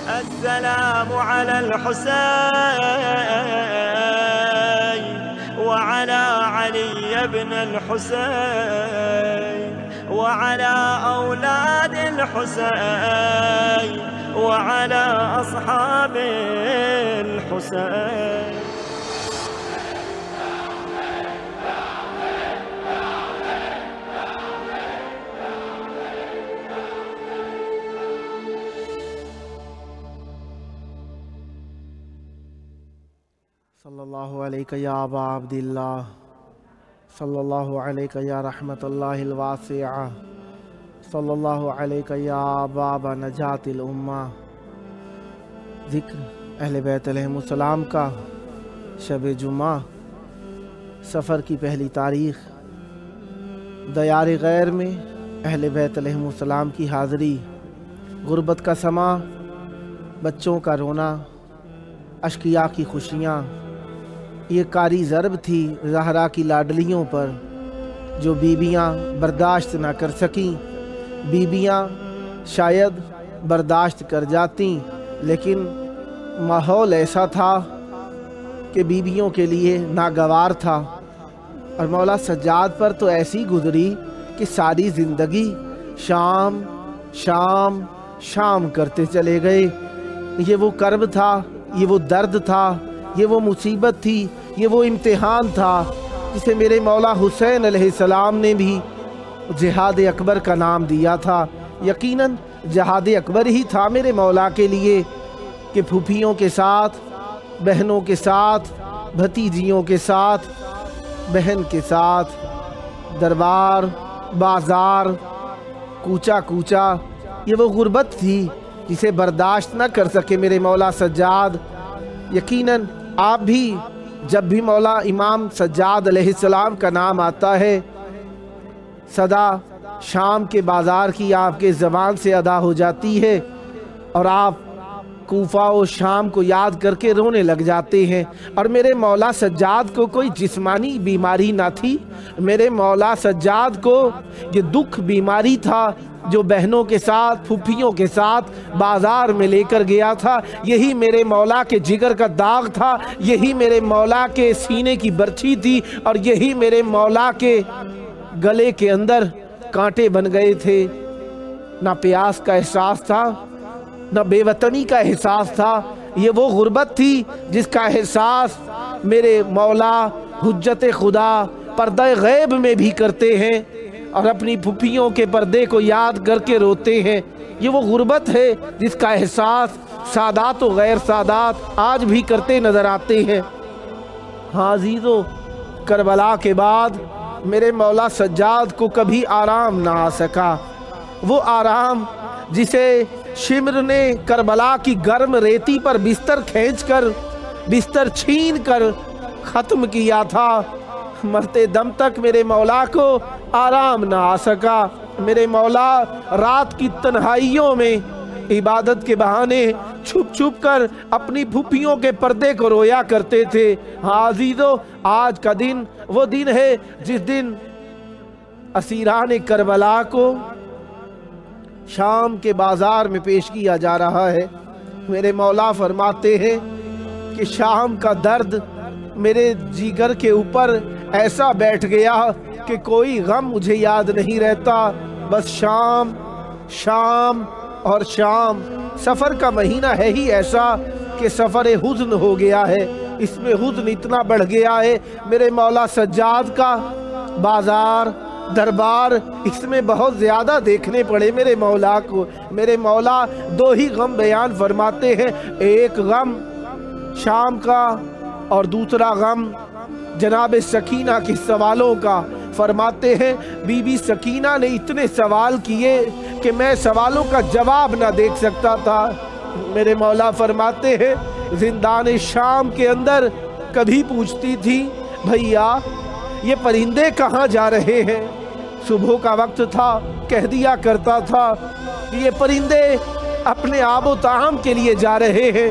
السلام على الحسين وعلى علي بن الحسين وعلى أولاد الحسين وعلى أصحاب الحسين. صلی اللہ علیہ یا ابا عبداللہ، صلی اللہ علیہ یا رحمت اللہ الواسعہ، صلی اللہ علیہ یا باب نجات الامہ۔ ذکر اہل بیت علیہم السلام کا شب جمعہ، سفر کی پہلی تاریخ۔ دیار غیر میں اہل بیت علیہم السلام کی حاضری، غربت کا سما، بچوں کا رونا، اشقیاء کی خوشیاں۔ یہ کاری ضرب تھی زہرا کی لاڈلیوں پر، جو بیویاں برداشت نہ کر سکیں۔ بیویاں شاید برداشت کر جاتیں، لیکن ماحول ایسا تھا کہ بیویوں کے لیے ناگوار تھا۔ اور مولا سجاد پر تو ایسی گزری کہ ساری زندگی شام شام شام کرتے چلے گئے۔ یہ وہ کرب تھا، یہ وہ درد تھا، یہ وہ مصیبت تھی، یہ وہ امتحان تھا جسے میرے مولا حسین علیہ السلام نے بھی جہاد اکبر کا نام دیا تھا۔ یقیناً جہاد اکبر ہی تھا میرے مولا کے لیے کہ پھوپھیوں کے ساتھ، بہنوں کے ساتھ، بھتیجیوں کے ساتھ، بہن کے ساتھ دربار، بازار، کوچا کوچا، یہ وہ غربت تھی جسے برداشت نہ کر سکے میرے مولا سجاد۔ یقیناً آپ بھی جب بھی مولا امام سجاد علیہ السلام کا نام آتا ہے، صدا شام کے بازار کی آپ کے زبان سے ادا ہو جاتی ہے، اور آپ کوفہ و شام کو یاد کر کے رونے لگ جاتے ہیں۔ اور میرے مولا سجاد کو کوئی جسمانی بیماری نہ تھی، میرے مولا سجاد کو یہ دکھ بیماری تھا جو بہنوں کے ساتھ، پھوپھیوں کے ساتھ بازار میں لے کر گیا تھا۔ یہی میرے مولا کے جگر کا داغ تھا، یہی میرے مولا کے سینے کی برچھی تھی، اور یہی میرے مولا کے گلے کے اندر کانٹے بن گئے تھے۔ نہ پیاس کا احساس تھا، نہ بے وطنی کا احساس تھا، یہ وہ غربت تھی جس کا احساس میرے مولا حجت خدا پردہ غیب میں بھی کرتے ہیں، اور اپنی پھوپھیوں کے پردے کو یاد کر کے روتے ہیں۔ یہ وہ غربت ہے جس کا احساس سادات و غیر سادات آج بھی کرتے نظر آتے ہیں۔ ہاں عزیزو، کربلا کے بعد میرے مولا سجاد کو کبھی آرام نہ آ سکا۔ وہ آرام جسے شمر نے کربلا کی گرم ریتی پر بستر کھینچ کر، بستر چھین کر ختم کیا تھا، مرتے دم تک میرے مولا کو آرام نہ آ سکا۔ میرے مولا رات کی تنہائیوں میں عبادت کے بہانے چھپ چھپ کر اپنی پھوپھیوں کے پردے کو رویا کرتے تھے۔ ہاں عزیزو، آج کا دن وہ دن ہے جس دن اسیران کربلا کو شام کے بازار میں پیش کیا جا رہا ہے۔ میرے مولا فرماتے ہیں کہ شام کا درد میرے جگر کے اوپر ایسا بیٹھ گیا کہ کوئی غم مجھے یاد نہیں رہتا، بس شام شام اور شام۔ سفر کا مہینہ ہے ہی ایسا کہ سفر حزن ہو گیا ہے، اس میں حزن اتنا بڑھ گیا ہے۔ میرے مولا سجاد کا بازار، دربار، اس میں بہت زیادہ دیکھنے پڑے میرے مولا کو۔ میرے مولا دو ہی غم بیان فرماتے ہیں، ایک غم شام کا اور دوسرا غم جناب سکینہ کے سوالوں کا۔ فرماتے ہیں بی بی سکینہ نے اتنے سوال کیے کہ میں سوالوں کا جواب نہ دیکھ سکتا تھا۔ میرے مولا فرماتے ہیں زندان شام کے اندر کبھی پوچھتی تھی بھیا یہ پرندے کہاں جا رہے ہیں؟ صبح کا وقت تھا، کہہ دیا کرتا تھا کہ یہ پرندے اپنے آب و طعام کے لیے جا رہے ہیں۔